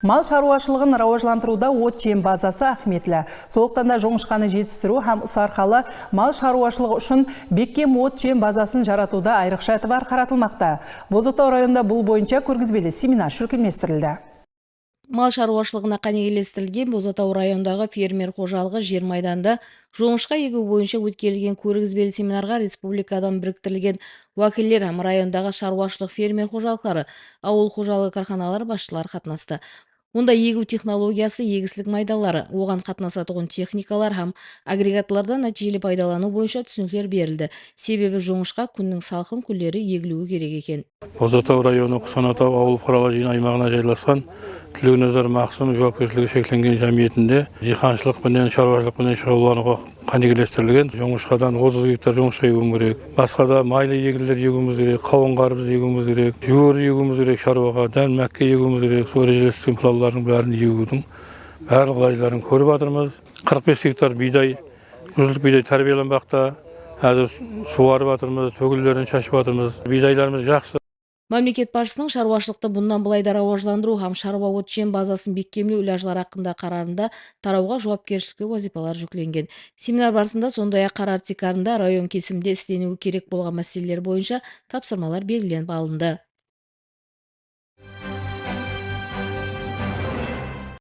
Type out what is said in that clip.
Мал шаруашылығын рауажландыруда от-жем базасы ахметлі. Сондықтан да жоңышқаны жетістіру һәм ұсарқалы мал шаруашылығы үшін беккем от-жем базасын жаратуда айрықша әтібар қаратылмақта. Бозатау районында бұл бойынша көргізбелі семинар жүргізілді. Мал шаруашылығына қанегелестірілген Бозатау райондағы фермер қожалығы жер майданда жоңышқа егу бойынша өткерілген көргізбелі семинарға республикадан біріктірілген уәкілдер һәм райондағы шаруашылық фермер қожалықтары, ауыл қожалығы карханалары басшылары қатынасты. Онда егу технологиясы, егістік майдалары, оған қатынасатығын техникалар һәм агрегатлардан нәтижелі пайдалану бойынша түсініктер берілді. Себебі жоңышқа күннің салқын күндері егілуі керек екен. Бозатау районы Құсанатау ауыл құрала жиын аймағына жайласқан Тілеуназар Мақсым жауапкершілігі шектелген жамиетінде диқаншылық пенен шаруашылық пенен шұғылдануға қанегелестірілген. Жоңышқадан 30 гектар жоңышқа егуіміз керек. Басқа да майлы егілер егуіміз керек, қауын қарбыз егуіміз керек, жүгері егуіміз керек шаруаға, дән мәкке егуіміз керек. Сол ережелестік плаллардың бәрін егудің барлық лайжыларын көріп жатырмыз. 45 гектар бидай, жүзілік бидай тәрбиеленбақта. Әзір суарып жатырмыз, төгілдерін шашып жатырмыз. Бидайларымыз жақсы. Мемлекет басшысының шаруашылықты бұндан былай да рауажландыру һәм шаруа от-жем базасын бекемлеу уәжлар хақында қарарында тарауға жауапкершілікті вазифалар жүктелген. Семинар барысында сондай-ақ қарар тикарында район кесімде істенуі керек болған мәселелер бойынша тапсырмалар белгіленіп алынды.